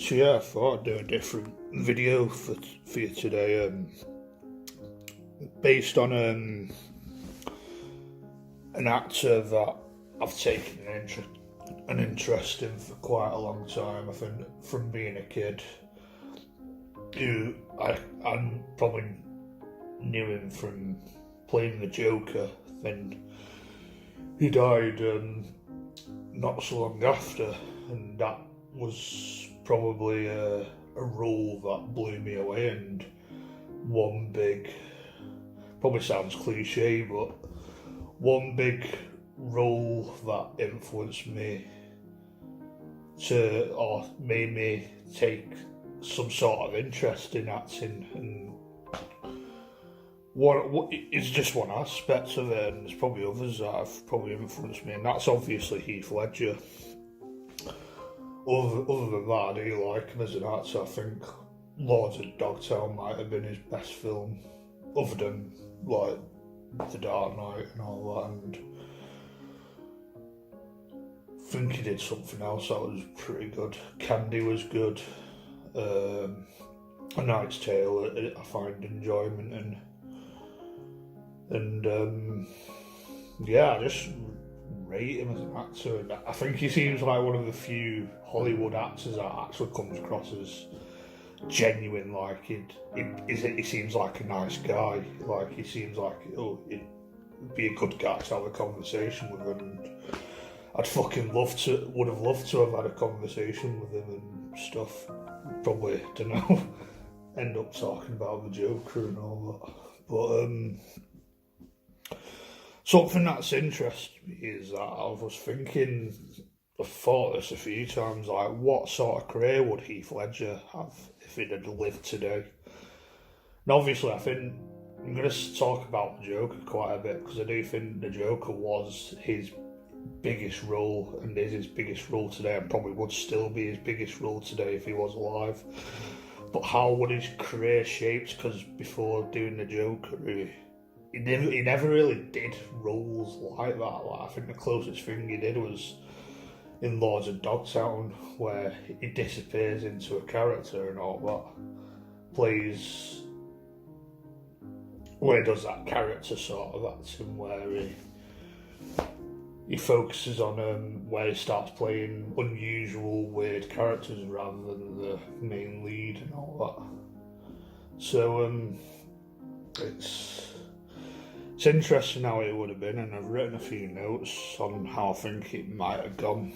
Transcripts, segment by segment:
So yeah, I thought I'd do a different video for you today, based on an actor that I've taken an interest in for quite a long time. I think from being a kid, who I probably knew him from playing the Joker. Then he died not so long after, and that was probably a role that blew me away, and one big, probably sounds cliche, but one big role that influenced me or made me take some sort of interest in acting, and it's just one aspect of it, and there's probably others that have probably influenced me, and that's obviously Heath Ledger. Other than that, I do like him as an actor. I think Lords of Dogtown might have been his best film, other than like The Dark Knight and all that, and I think he did something else that was pretty good. Candy was good. A Knight's Tale I find enjoyment in. And yeah, I just rate him as an actor, and I think he seems like one of the few Hollywood actors that actually comes across as genuine. Like he seems like a nice guy. Like he seems like he'd be a good guy to have a conversation with him. And I'd fucking would have loved to have had a conversation with him and stuff. Probably, don't know, end up talking about the Joker and all that. But something that's interested me is that I was thinking, I've thought this a few times, like what sort of career would Heath Ledger have if he'd had lived today? And obviously I think I'm going to talk about the Joker quite a bit, because I do think the Joker was his biggest role and is his biggest role today, and probably would still be his biggest role today if he was alive. But how would his career shaped? Because before doing the Joker, he never really did roles like that. Like, I think the closest thing he did was in Lords of Dogtown, where he disappears into a character and all that. Plays where he does that character sort of acting, where he focuses on where he starts playing unusual, weird characters rather than the main lead and all that. So it's interesting how it would have been, and I've written a few notes on how I think it might have gone.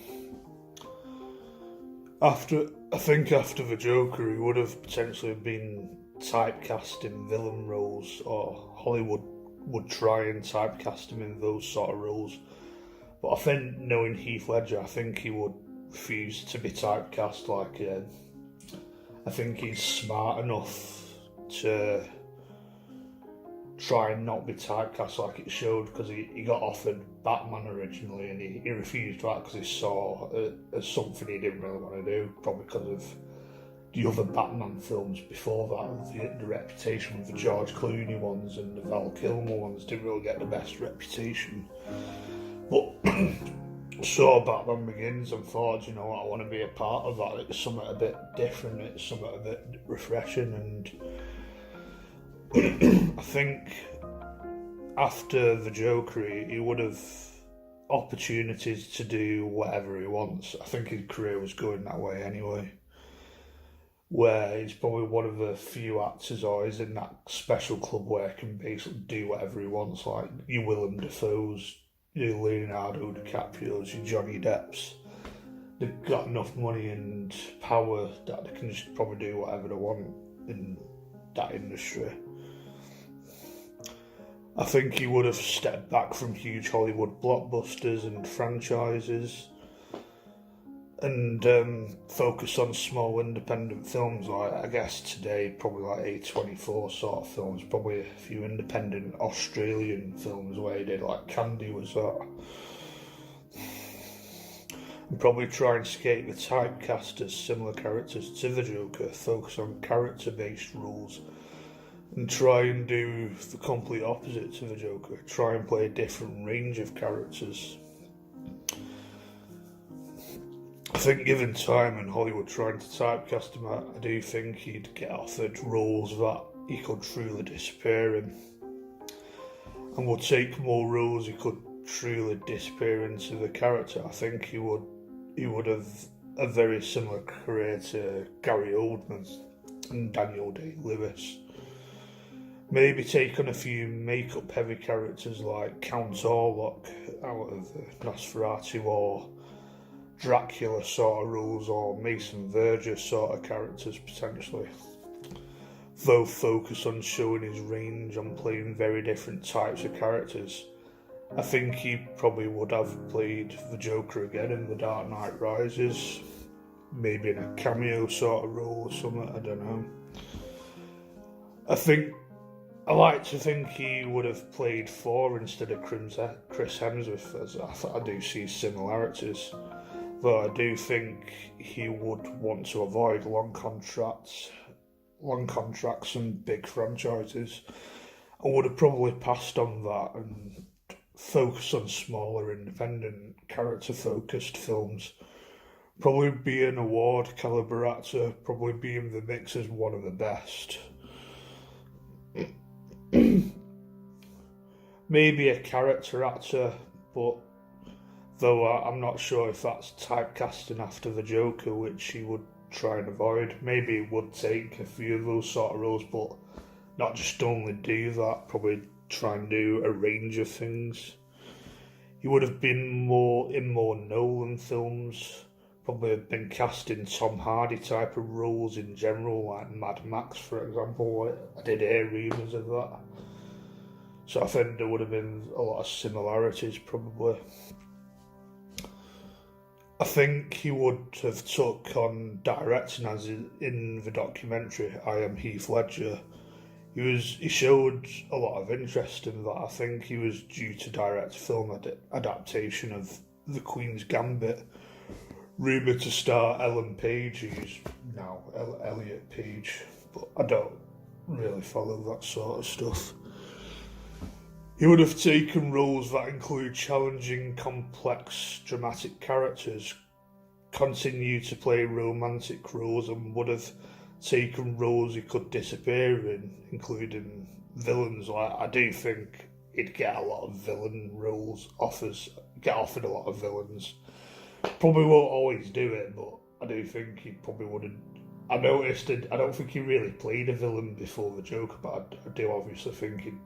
After the Joker, he would have potentially been typecast in villain roles, or Hollywood would try and typecast him in those sort of roles. But I think, knowing Heath Ledger, I think he would refuse to be typecast. Like, I think he's smart enough to try and not be typecast like it showed, because he got offered Batman originally, and he refused that because he saw as something he didn't really want to do, probably because of the other Batman films before that. The reputation of the George Clooney ones and the Val Kilmer ones didn't really get the best reputation. But saw Batman Begins and thought, you know what, I want to be a part of that. It's something a bit different, it's something a bit refreshing, and I think after the Joker, he would have opportunities to do whatever he wants. I think his career was going that way anyway, where he's probably one of the few actors, or is in that special club where he can basically do whatever he wants, like your Willem Dafoe's, your Leonardo DiCaprio's, your Johnny Depp's. They've got enough money and power that they can just probably do whatever they want in that industry. I think he would have stepped back from huge Hollywood blockbusters and franchises and focused on small independent films. Like, I guess today, probably like A24 sort of films, probably a few independent Australian films where he did, like Candy was that. And probably try and escape the typecast as similar characters to the Joker, focus on character-based roles, and try and do the complete opposite to the Joker. Try and play a different range of characters. I think given time and Hollywood trying to typecast him, I do think he'd get offered roles that he could truly disappear in, and would take more roles he could truly disappear into the character. I think he would have a very similar career to Gary Oldman and Daniel Day-Lewis. Maybe take on a few makeup heavy characters like Count Orlok out of Nosferatu, or Dracula sort of roles, or Mason Verger sort of characters potentially. Though focus on showing his range on playing very different types of characters. I think he probably would have played the Joker again in The Dark Knight Rises, maybe in a cameo sort of role or something, I don't know. I like to think he would have played Thor instead of Chris Hemsworth, as I do see similarities, though I do think he would want to avoid long contracts and big franchises. I would have probably passed on that and focused on smaller, independent, character-focused films. Probably be an award caliber actor, probably be in the mix as one of the best. Maybe a character actor, but though I'm not sure if that's typecasting after the Joker, which he would try and avoid. Maybe he would take a few of those sort of roles, but not just only do that, probably try and do a range of things. He would have been in more Nolan films, probably have been cast in Tom Hardy type of roles in general, like Mad Max, for example. I did hear rumours of that. So I think there would have been a lot of similarities, probably. I think he would have took on directing, as in the documentary I Am Heath Ledger. He showed a lot of interest in that. I think he was due to direct a film adaptation of The Queen's Gambit, rumoured to star Ellen Page, who's now Elliot Page, but I don't really follow that sort of stuff. He would have taken roles that include challenging, complex, dramatic characters, continued to play romantic roles, and would have taken roles he could disappear in, including villains. I do think he'd get a lot of villain roles, get offered a lot of villains. Probably won't always do it, but I do think he probably wouldn't. I noticed it, I don't think he really played a villain before the Joker, but I do obviously think he'd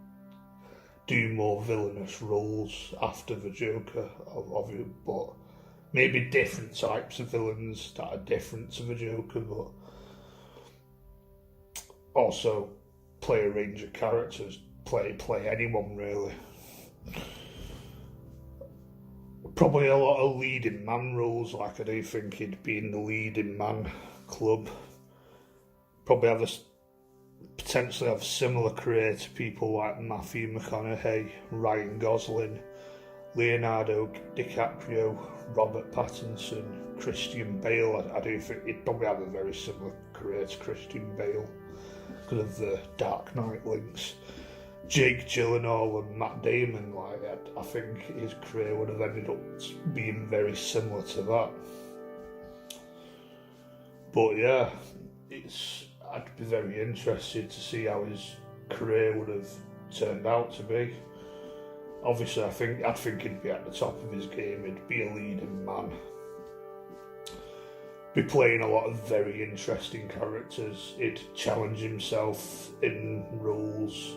do more villainous roles after the Joker, obviously, but maybe different types of villains that are different to the Joker, but also play a range of characters, play anyone really. Probably a lot of leading man roles, like I do think he'd be in the leading man club. Probably potentially have a similar career to people like Matthew McConaughey, Ryan Gosling, Leonardo DiCaprio, Robert Pattinson, Christian Bale. I do think he'd probably have a very similar career to Christian Bale because of the Dark Knight links. Jake Gyllenhaal and Matt Damon, I think his career would have ended up being very similar to that. But yeah, I'd be very interested to see how his career would have turned out to be. Obviously, I'd think he'd be at the top of his game. He'd be a leading man. Be playing a lot of very interesting characters. He'd challenge himself in roles.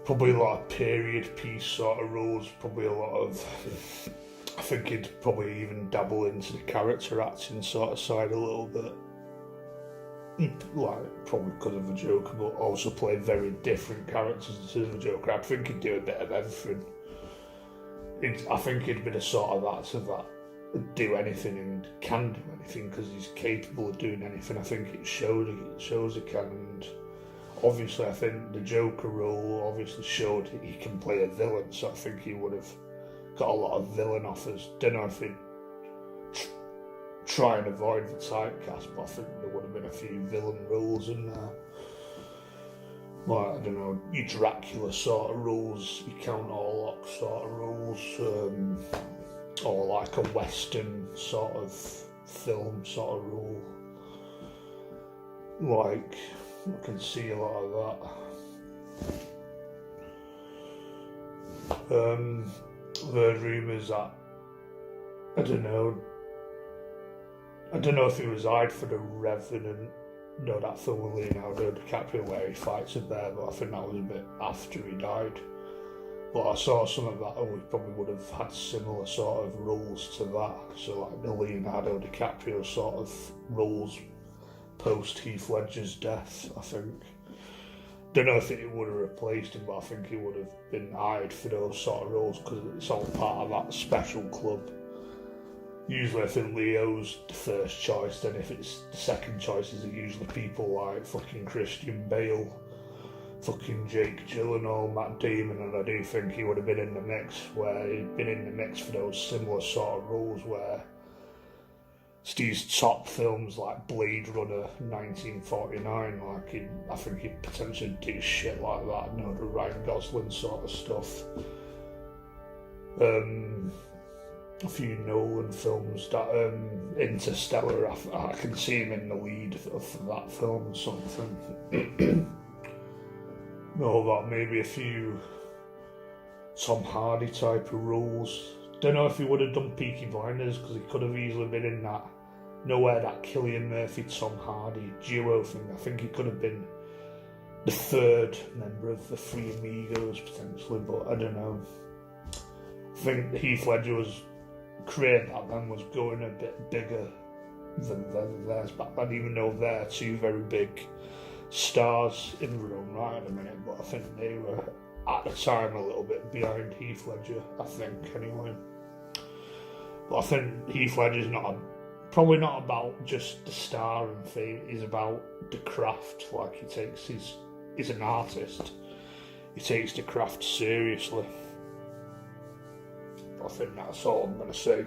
Probably a lot of period piece sort of roles. Probably a lot of. I think he'd probably even dabble into the character acting sort of side a little bit. Probably because of the Joker, but also play very different characters to the Joker. I think he'd do a bit of everything. I think he'd be the sort of actor that would do anything and can do anything because he's capable of doing anything. I think it shows he can, and obviously I think the Joker role obviously showed he can play a villain, so I think he would have got a lot of villain offers. Don't know if he'd try and avoid the typecast, but I think there would have been a few villain roles in there. Like, I don't know, your Dracula sort of roles, your Count Orlok sort of roles, or like a Western sort of film sort of role. Like, I can see a lot of that. I've heard rumours that, I don't know if it was eyed for The Revenant, that film with Leonardo DiCaprio where he fights a bear, but I think that was a bit after he died. But I saw some of that and we probably would have had similar sort of roles to that. So like the Leonardo DiCaprio sort of roles post Heath Ledger's death, I think. Don't know if it would have replaced him, but I think he would have been eyed for those sort of roles because it's all part of that special club. Usually I think Leo's the first choice, then if it's the second choices are usually people like fucking Christian Bale, fucking Jake Gyllenhaal, Matt Damon, and I do think he would have been in the mix, where he'd been in the mix for those similar sort of roles where it's these top films like Blade Runner 1949, I think he'd potentially do shit like that, the Ryan Gosling sort of stuff. A few Nolan films, that Interstellar, I can see him in the lead of that film or something. No, that maybe a few Tom Hardy type of roles. Don't know if he would have done Peaky Blinders because he could have easily been in that, that Cillian Murphy Tom Hardy duo thing. I think he could have been the third member of the Three Amigos potentially, but I don't know. I think Heath Ledger was career back then was going a bit bigger than theirs back then, even though they're two very big stars in their own right at the minute, but I think they were at the time a little bit behind Heath Ledger, I think anyway. But I think Heath Ledger's probably not about just the star and fame, he's about the craft. Like he's an artist, he takes the craft seriously. I think that's all I'm going to say.